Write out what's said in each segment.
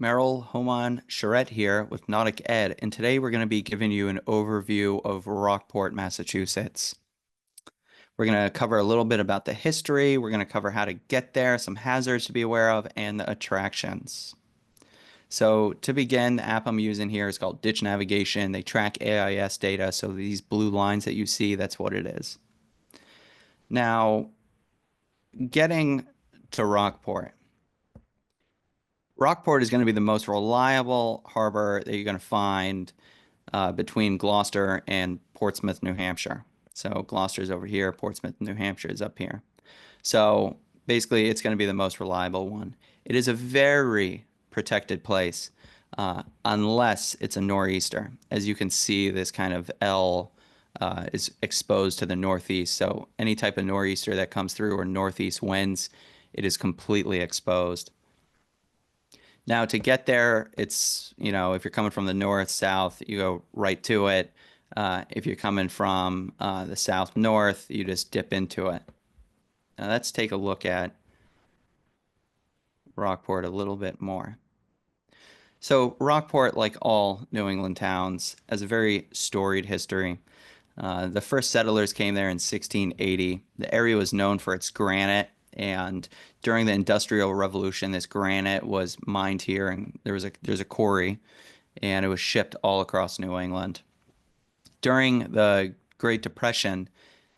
Merrill Homan Charette here with Nautic Ed, and today we're going to be giving you an overview of Rockport, Massachusetts. We're going to cover a little bit about the history, we're going to cover how to get there, some hazards to be aware of, and the attractions. So to begin, the app I'm using here is called Ditch Navigation. They track AIS data, so these blue lines that you see, that's what it is. Now, getting to Rockport. Rockport is going to be the most reliable harbor that you're going to find between Gloucester and Portsmouth, New Hampshire. So Gloucester's over here, Portsmouth, New Hampshire is up here. So basically, it's going to be the most reliable one. It is a very protected place, unless it's a nor'easter. As you can see, this kind of L is exposed to the northeast. So any type of nor'easter that comes through or northeast winds, it is completely exposed. Now, to get there, if you're coming from the north, south, you go right to it. If you're coming from the south north, you just dip into it. Now, let's take a look at Rockport a little bit more. So, Rockport, like all New England towns, has a very storied history. The first settlers came there in 1680. The area was known for its granite, and during the Industrial Revolution, this granite was mined here, and there's a quarry, and it was shipped all across New England. During the Great Depression,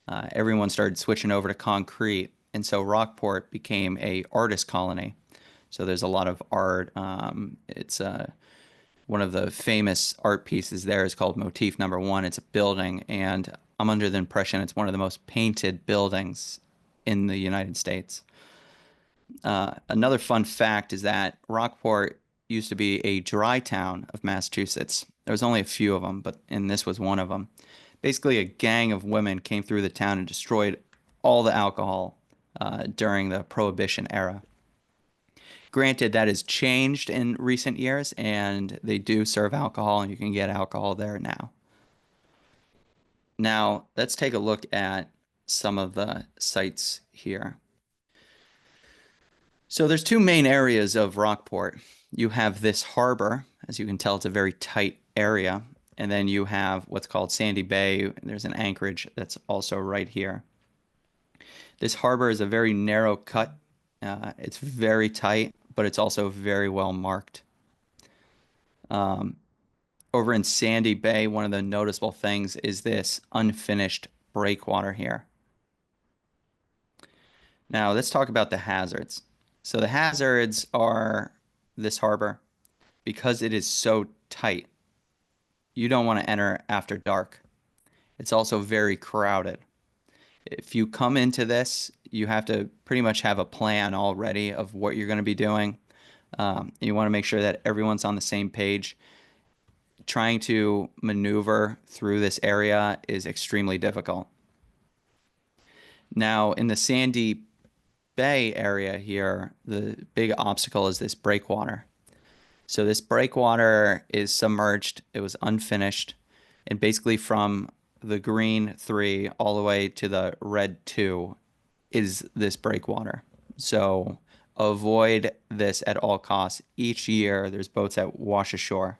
everyone started switching over to concrete, and so Rockport became a artist colony. So there's a lot of art. It's one of the famous art pieces there is called Motif Number One. It's a building, and I'm under the impression it's one of the most painted buildings in the United States. Another fun fact is that Rockport used to be a dry town of Massachusetts. There was only a few of them, and this was one of them. Basically, a gang of women came through the town and destroyed all the alcohol during the Prohibition era. Granted, that has changed in recent years, and they do serve alcohol, and you can get alcohol there now. Now, let's take a look at some of the sites here. So there's two main areas of Rockport. You have this harbor. As you can tell, it's a very tight area. And then you have what's called Sandy Bay. There's an anchorage that's also right here. This harbor is a very narrow cut. It's very tight, but it's also very well marked. Over in Sandy Bay, one of the noticeable things is this unfinished breakwater here. Now, let's talk about the hazards. So the hazards are this harbor, because it is so tight, you don't want to enter after dark. It's also very crowded. If you come into this, you have to pretty much have a plan already of what you're going to be doing. You want to make sure that everyone's on the same page. Trying to maneuver through this area is extremely difficult. Now, in the Sandy Bay area here, the big obstacle is this breakwater. So this breakwater is submerged. It was unfinished. And basically from the green 3 all the way to the red 2 is this breakwater. So avoid this at all costs. Each year, there's boats that wash ashore.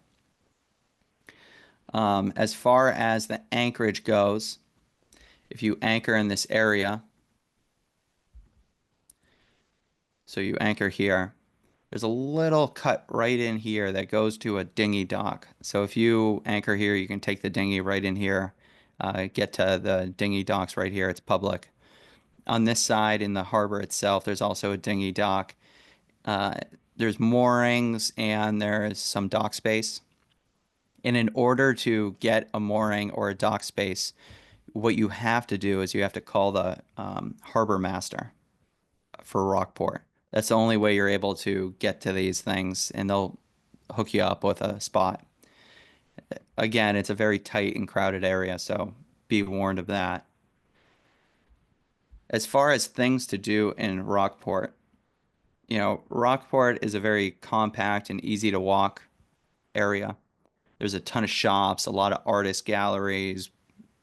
As far as the anchorage goes, if you anchor in this area, so you anchor here, there's a little cut right in here that goes to a dinghy dock. So if you anchor here, you can take the dinghy right in here, get to the dinghy docks right here. It's public. On this side in the harbor itself, there's also a dinghy dock. There's moorings and there's some dock space. And in order to get a mooring or a dock space, what you have to do is you have to call the harbor master for Rockport. That's the only way you're able to get to these things, and they'll hook you up with a spot. Again, it's a very tight and crowded area, so be warned of that. As far as things to do in Rockport, Rockport is a very compact and easy to walk area. There's a ton of shops, a lot of artist galleries,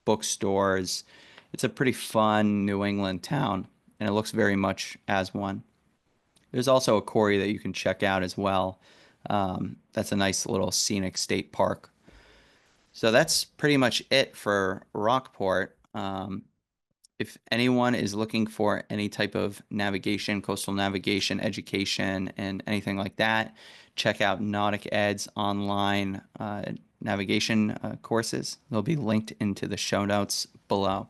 bookstores. It's a pretty fun New England town, and it looks very much as one. There's also a quarry that you can check out as well. That's a nice little scenic state park. So that's pretty much it for Rockport. If anyone is looking for any type of navigation, coastal navigation, education, and anything like that, check out Nautic Ed's online navigation courses. They'll be linked into the show notes below.